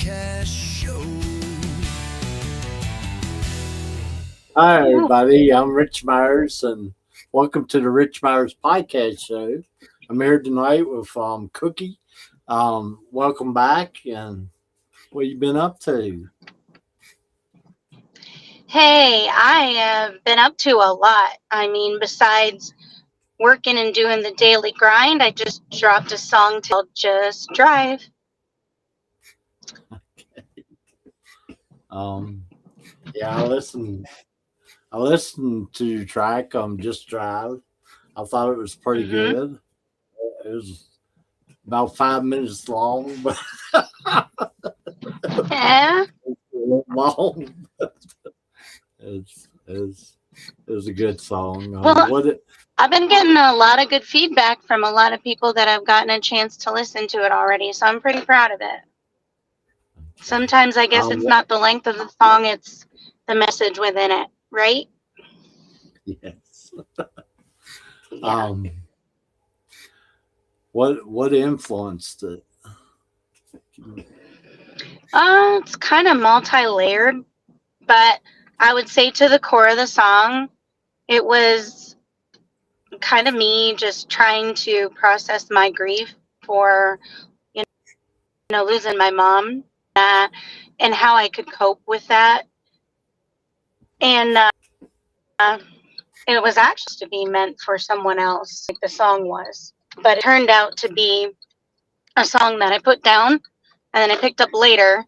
Podcast Show. Hi, everybody. I'm Rich Myers, and welcome to the Rich Myers Podcast Show. I'm here tonight with Cookie. Welcome back, and what you been up to? Hey, I have been up to a lot. I mean, besides working and doing the daily grind, I just dropped a song called Just Drive. Um, yeah, I listened to your track, Just Drive. I thought it was pretty hmm good. It was about 5 minutes long, but Yeah. long. It's it was a good song. Well, I've been getting a lot of good feedback from a lot of people that have gotten a chance to listen to it already, so I'm pretty proud of it. Sometimes I guess it's um, not the length of the song, it's the message within it, right? yes. Yeah. What influenced it? It's kind of multi-layered, but I would say to the core of the song, it was kind of me just trying to process my grief for losing my mom, and how I could cope with that. And it was actually to be meant for someone else, like the song was, but it turned out to be a song that I put down and then I picked up later,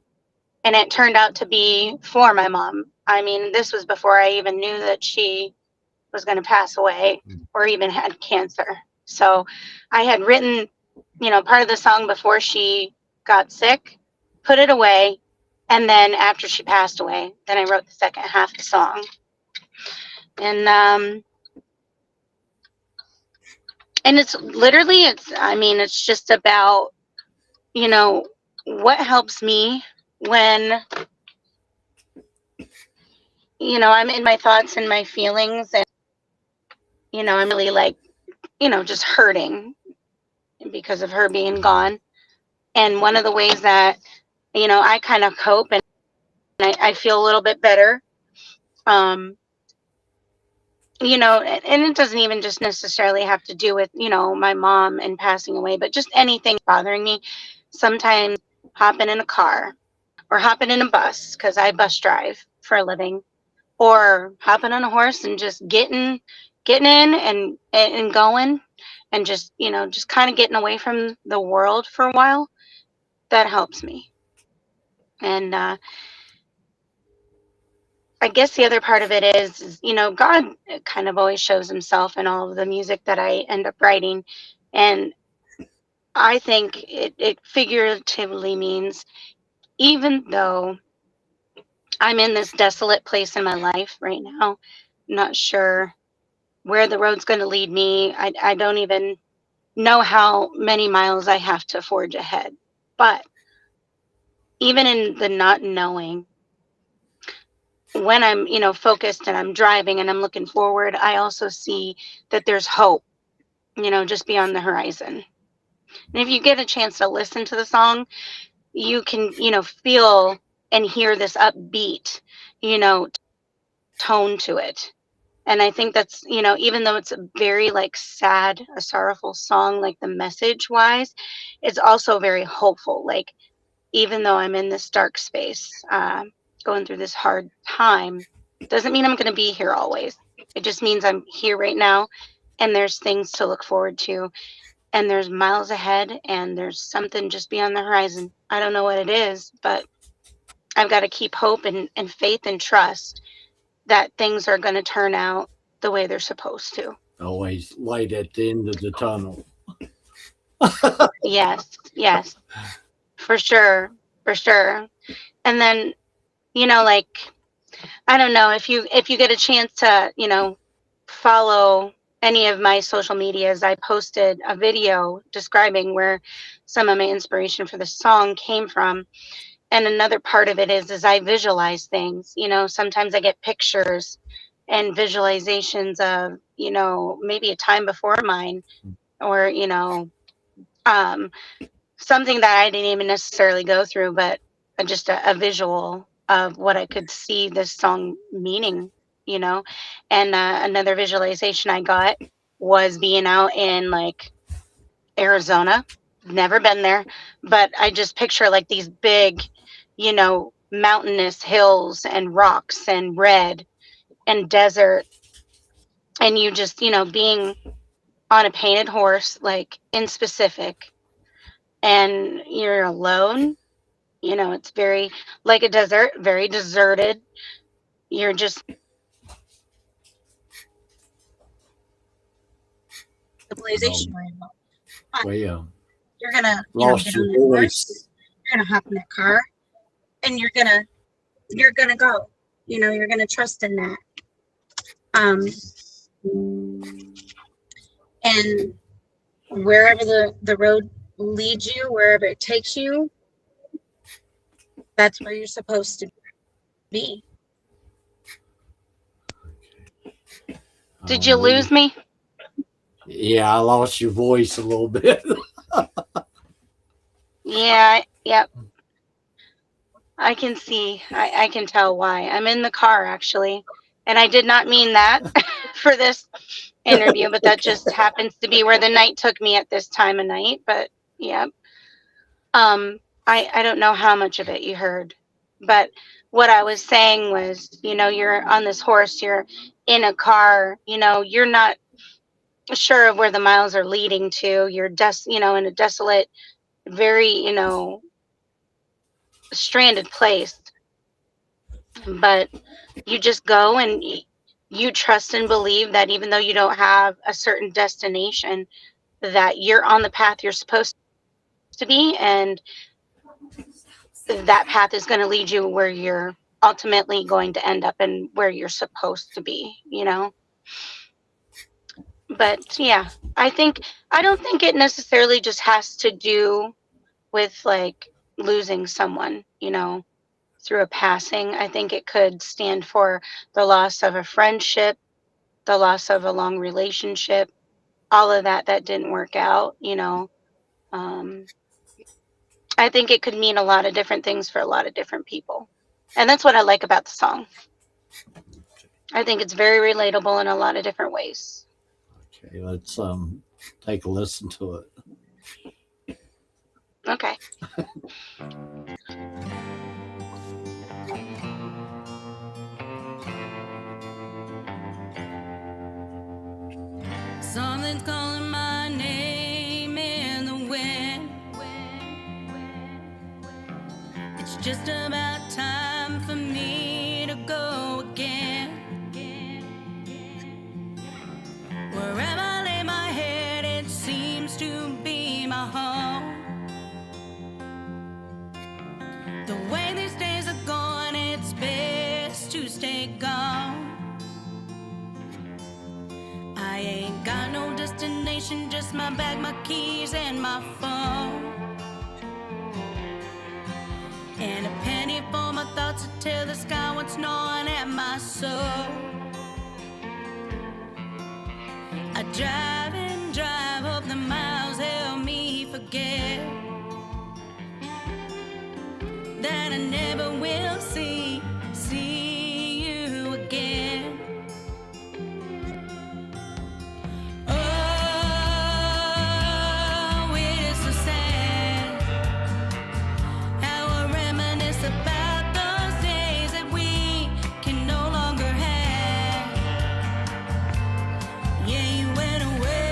and it turned out to be for my mom. I mean, this was before I even knew that she was going to pass away or even had cancer. So I had written, part of the song before she got sick, put it away, and then after she passed away, then I wrote the second half of the song. And and it's just about, what helps me when, I'm in my thoughts and my feelings, and I'm really like, just hurting because of her being gone. And one of the ways that, I kind of cope, and I feel a little bit better. Um, and it doesn't even just necessarily have to do with, my mom and passing away, but just anything bothering me. Sometimes hopping in a car or hopping in a bus, because I bus drive for a living, or hopping on a horse and just getting in and going, and just kind of getting away from the world for a while. That helps me. And I guess the other part of it is, God kind of always shows himself in all of the music that I end up writing. And I think it figuratively means, even though I'm in this desolate place in my life right now, not sure where the road's going to lead me. I don't even know how many miles I have to forge ahead. But even in the not knowing, when I'm, focused and I'm driving and I'm looking forward, I also see that there's hope, just beyond the horizon. And if you get a chance to listen to the song, you can, feel and hear this upbeat, you know, tone to it. And I think that's, even though it's a very like sad, a sorrowful song, like the message wise, it's also very hopeful. Like, even though I'm in this dark space, going through this hard time, doesn't mean I'm going to be here always. It just means I'm here right now, and there's things to look forward to, and there's miles ahead, and there's something just beyond the horizon. I don't know what it is, but I've got to keep hope and faith and trust that things are going to turn out the way they're supposed to. Always light at the end of the tunnel. Yes, for sure, for sure. And then, like, I don't know if you get a chance to, follow any of my social medias. I posted a video describing where some of my inspiration for the song came from. And another part of it is I visualize things. Sometimes I get pictures and visualizations of, maybe a time before mine, or, um, something that I didn't even necessarily go through, but just a visual of what I could see this song meaning, you know. And another visualization I got was being out in like Arizona. Never been there, but I just picture like these big, mountainous hills and rocks and red and desert, and you just, being on a painted horse, like in specific, and you're alone. It's very like a desert, very deserted. You're just civilization right now. But We you're gonna, lost get your on that horse. voice. You're gonna hop in that car, and you're gonna go. You're gonna trust in that. And wherever the road leads you, wherever it takes you, that's where you're supposed to be. Did you lose me? Yeah, I lost your voice a little bit. Yeah, yep. I can see. I can tell why. I'm in the car actually. And I did not mean that for this interview, but that just happens to be where the night took me at this time of night. But yeah. I don't know how much of it you heard. But what I was saying was, you're on this horse, you're in a car, you're not sure of where the miles are leading to. You're in a desolate, very, stranded place. But you just go and you trust and believe that even though you don't have a certain destination, that you're on the path you're supposed to be, and that path is going to lead you where you're ultimately going to end up and where you're supposed to be, But yeah, I don't think it necessarily just has to do with like losing someone, through a passing. I think it could stand for the loss of a friendship, the loss of a long relationship, all of that didn't work out, I think it could mean a lot of different things for a lot of different people. And that's what I like about the song. I think it's very relatable in a lot of different ways. Okay, let's take a listen to it. Okay. Something's calling my name in the wind. It's just about time for me to go again. Wherever I lay my head, it seems to be my home. The way these days are going, it's best to stay gone. I ain't got no destination, just my bag, my keys, and my phone. And a penny for my thoughts to tell the sky what's gnawing at my soul. I drive and drive, hope the miles help me forget that I never will see you again. Oh, it is so sad how I reminisce about those days that we can no longer have. Yeah, you went away.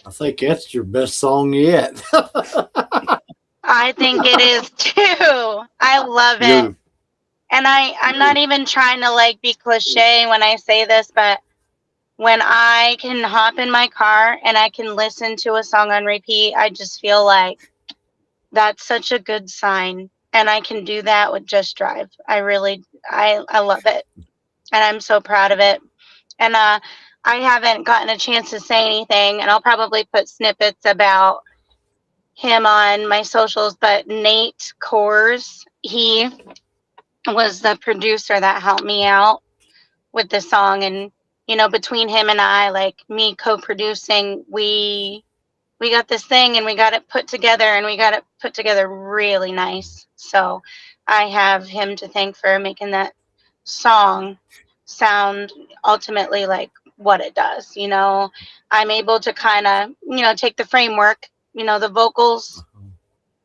I think that's your best song yet. I think it is too. I love it. You're, And I'm not even trying to like be cliche when I say this, but when I can hop in my car and I can listen to a song on repeat, I just feel like that's such a good sign. And I can do that with Just Drive. I love it. And I'm so proud of it. And I haven't gotten a chance to say anything, and I'll probably put snippets about him on my socials, but Nate Kors, he was the producer that helped me out with the song. And between him and I, like me co-producing, we got this thing and we got it put together, and we got it put together really nice. So I have him to thank for making that song sound ultimately like what it does. I'm able to kind of take the framework, the vocals,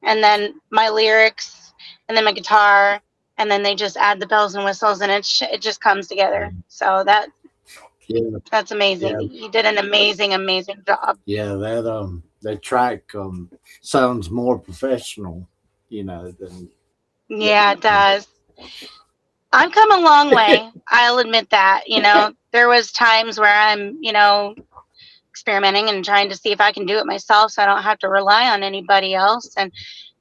and then my lyrics, and then my guitar, and then they just add the bells and whistles, and it just comes together. So yeah, that's amazing. Yeah. You did an amazing job. yeah, that track sounds more professional, than Yeah, it does. I've come a long way. I'll admit that. There was times where I'm, experimenting and trying to see if I can do it myself, so I don't have to rely on anybody else. And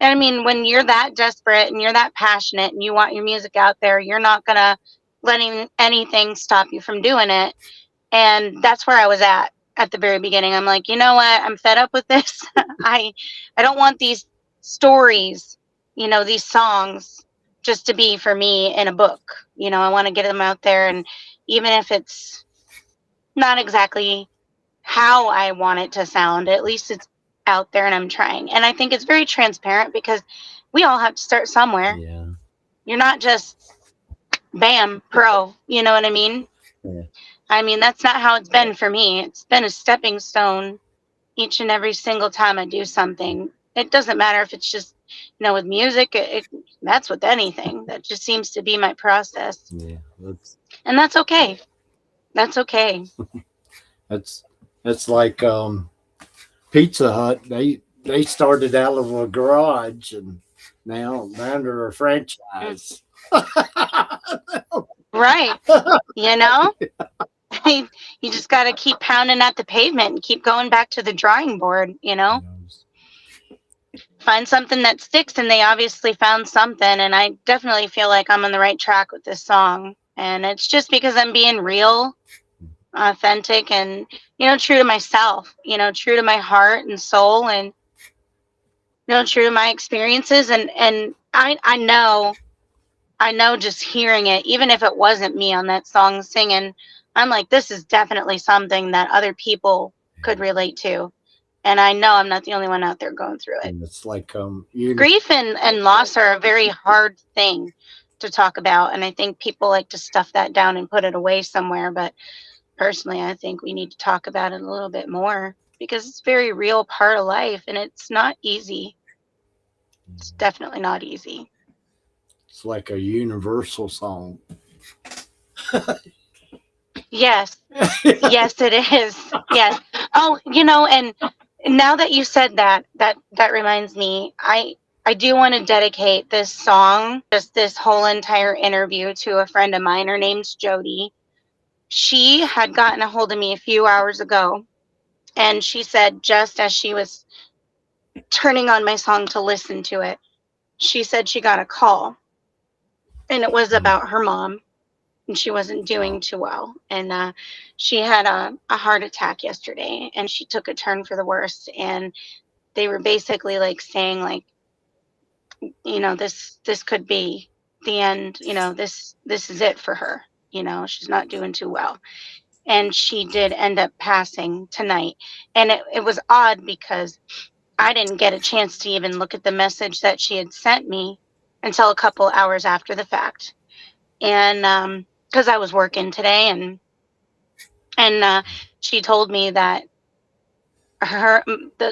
I mean, when you're that desperate and you're that passionate and you want your music out there, you're not gonna letting anything stop you from doing it. And that's where I was at the very beginning. I'm like, you know what? I'm fed up with this. I don't want these stories, these songs just to be for me in a book. I want to get them out there, and even if it's not exactly how I want it to sound, at least it's out there and I'm trying. And I think it's very transparent because we all have to start somewhere. yeah. You're not just bam, pro, you know what I mean? Yeah. I mean, that's not how it's been for me. It's been a stepping stone each and every single time I do something. It doesn't matter if it's just, with music, that's with anything. That just seems to be my process. Yeah, And that's okay. That's okay. that's like Pizza Hut. They started out of a garage, and now they're a franchise. Right. You just got to keep pounding at the pavement and keep going back to the drawing board, Find something that sticks, and they obviously found something. And I definitely feel like I'm on the right track with this song. And it's just because I'm being real, authentic, and, true to myself, true to my heart and soul, and, true to my experiences. And I know just hearing it, even if it wasn't me on that song singing, I'm like, this is definitely something that other people could relate to. And I know I'm not the only one out there going through it. And it's like Grief and loss are a very hard thing to talk about. And I think people like to stuff that down and put it away somewhere. But personally, I think we need to talk about it a little bit more because it's a very real part of life, and it's not easy. It's definitely not easy. It's like a universal song. Yes. Yes, it is. Yes. Oh, and now that you said that reminds me, I do want to dedicate this song, just this whole entire interview, to a friend of mine. Her name's Jody. She had gotten a hold of me a few hours ago, and she said, just as she was turning on my song to listen to it, she said she got a call, and it was about her mom, and she wasn't doing too well. And she had a heart attack yesterday, and she took a turn for the worse. And they were basically like saying, like, this could be the end. This is it for her. She's not doing too well. And she did end up passing tonight. And it was odd because I didn't get a chance to even look at the message that she had sent me until a couple hours after the fact. And because I was working today, and she told me that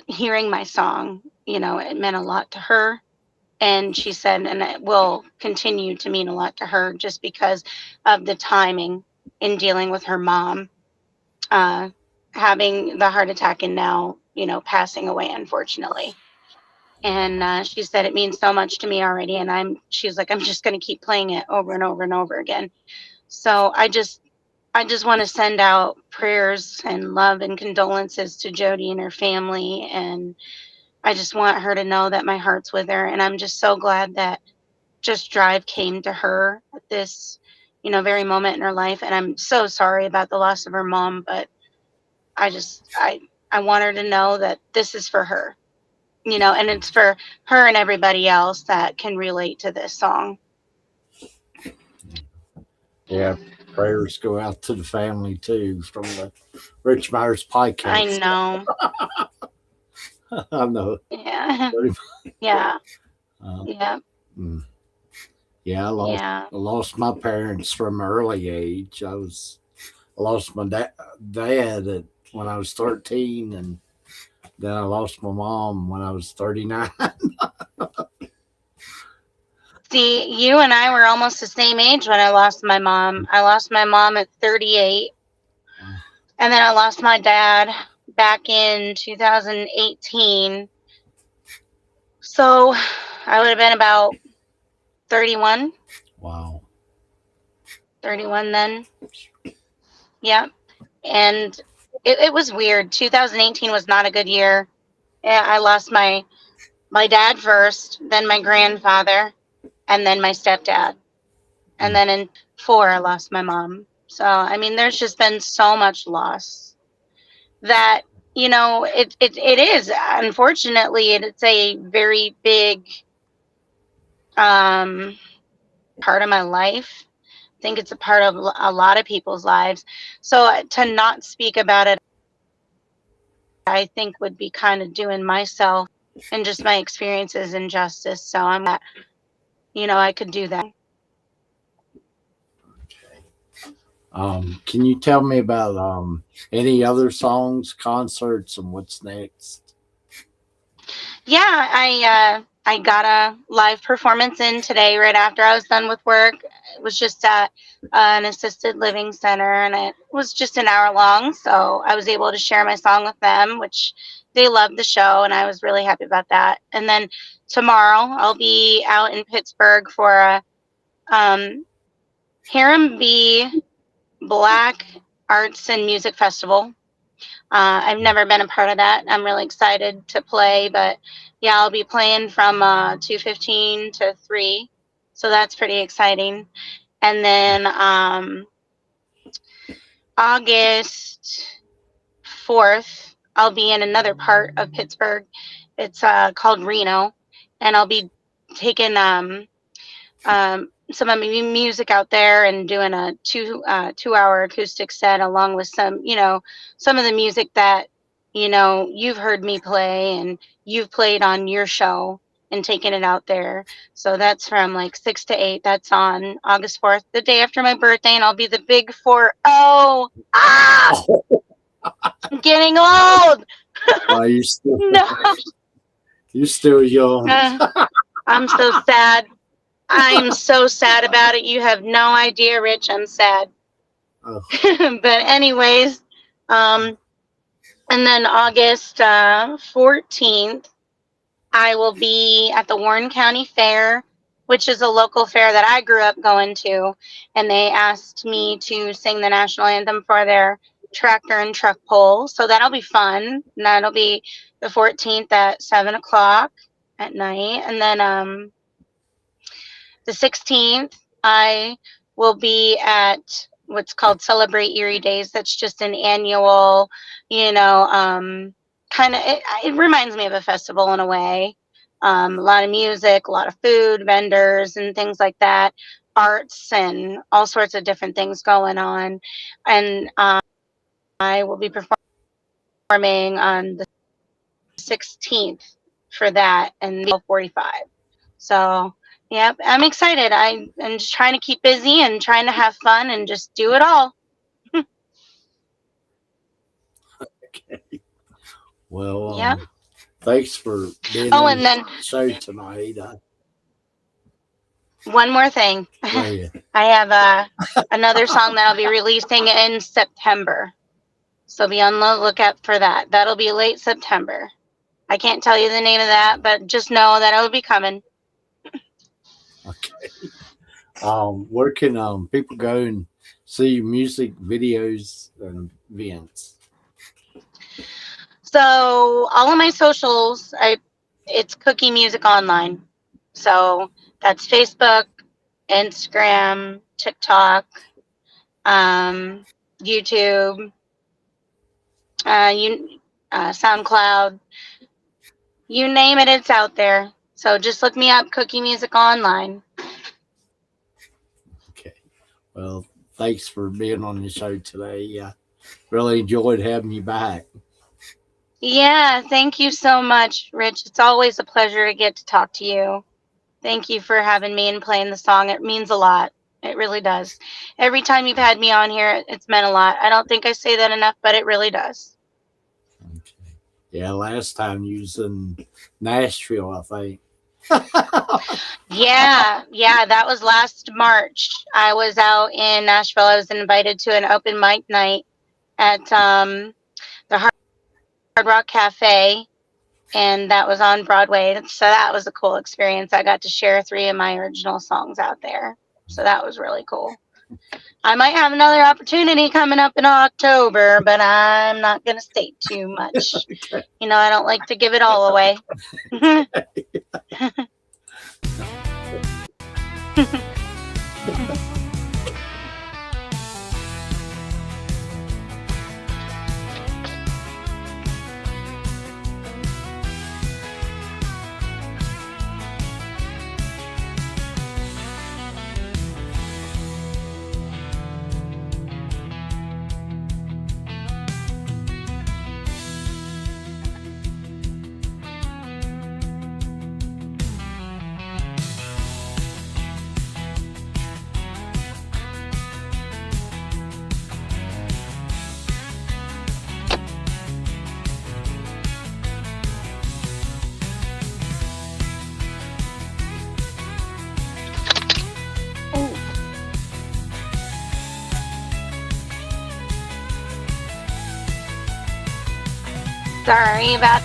hearing my song, it meant a lot to her. And she said, and it will continue to mean a lot to her just because of the timing in dealing with her mom having the heart attack, and now passing away, unfortunately. And she said it means so much to me already, and she's like, I'm just going to keep playing it over and over and over again. So I just want to send out prayers and love and condolences to Jody and her family, and I just want her to know that my heart's with her. And I'm just so glad that Just Drive came to her at this very moment in her life. And I'm so sorry about the loss of her mom, but I want her to know that this is for her, and it's for her and everybody else that can relate to this song. Yeah, prayers go out to the family too from the Rich Myers I podcast. know. I know. Yeah. Pretty Yeah. Uh, Yeah. mm. Yeah, Yeah. I lost my parents from an early age. I lost my dad when I was 13, and then I lost my mom when I was 39. See, you and I were almost the same age when I lost my mom. I lost my mom at 38, and then I lost my dad back in 2018. So I would have been about 31 Wow. then. Yeah. And it was weird. 2018 was not a good year. Yeah, I lost my dad first, then my grandfather, and then my stepdad. And then in 4, I lost my mom. So, I mean, there's just been so much loss that, it is, unfortunately, it's a very big part of my life. I think it's a part of a lot of people's lives. So to not speak about it, I think would be kind of doing myself and just my experiences injustice. So I'm glad, I could do that. Can you tell me about any other songs, concerts, and what's next? Yeah, I got a live performance in today right after I was done with work. It was just at an assisted living center, and it was just an hour long. So I was able to share my song with them, which they loved the show, and I was really happy about that. And then tomorrow I'll be out in Pittsburgh for a Harem B Black Arts and Music Festival. I've never been a part of that. I'm really excited to play, but yeah, I'll be playing from 2:15 to 3, so that's pretty exciting. And then August 4th, I'll be in another part of Pittsburgh. It's called Reno, and I'll be taking some of my music out there and doing a 2-hour acoustic set along with some of the music that you've heard me play and you've played on your show and taking it out there. So that's from like 6 to 8. That's on August 4th, the day after my birthday, and I'll be the big 4-0. I'm getting old. You still, No. you're still young. I'm so sad. I'm so sad about it. You have no idea, Rich. I'm sad. Oh. But anyways, and then August 14th, I will be at the Warren County Fair, which is a local fair that I grew up going to. And they asked me to sing the national anthem for their tractor and truck pull. So that'll be fun. And that'll be the 14th at 7 o'clock at night. And then the 16th, I will be at what's called Celebrate Erie Days. That's just an annual, kind of, it reminds me of a festival in a way. A lot of music, a lot of food, vendors, and things like that, arts, and all sorts of different things going on. And I will be performing on the 16th for that and 12:45. So, yep, I'm excited. I'm just trying to keep busy and trying to have fun and just do it all. Okay. Well, Yeah. thanks for being Oh, on and then the show tonight. one more thing. Go ahead. I have another song that I'll be releasing in September. So be on the lookout for that. That'll be late September. I can't tell you the name of that, but just know that it'll be coming. Okay. Where can people go and see music videos and events? So all of my socials, it's Cookie Music Online. So that's Facebook, Instagram, TikTok, YouTube, SoundCloud. You name it, it's out there. So just look me up, Cookie Music Online. Okay. Well, thanks for being on the show today. Really enjoyed having you back. Yeah, thank you so much, Rich. It's always a pleasure to get to talk to you. Thank you for having me and playing the song. It means a lot. It really does. Every time you've had me on here, it's meant a lot. I don't think I say that enough, but it really does. Okay. Yeah, last time you was in Nashville, I think. Yeah, that was last March. I was out in Nashville. I was invited to an open mic night at the Hard Rock Cafe, and that was on Broadway. So that was a cool experience. I got to share 3 of my original songs out there. So that was really cool. I might have another opportunity coming up in October, but I'm not going to say too much. Okay. You know, I don't like to give it all away. Ooh. Sorry about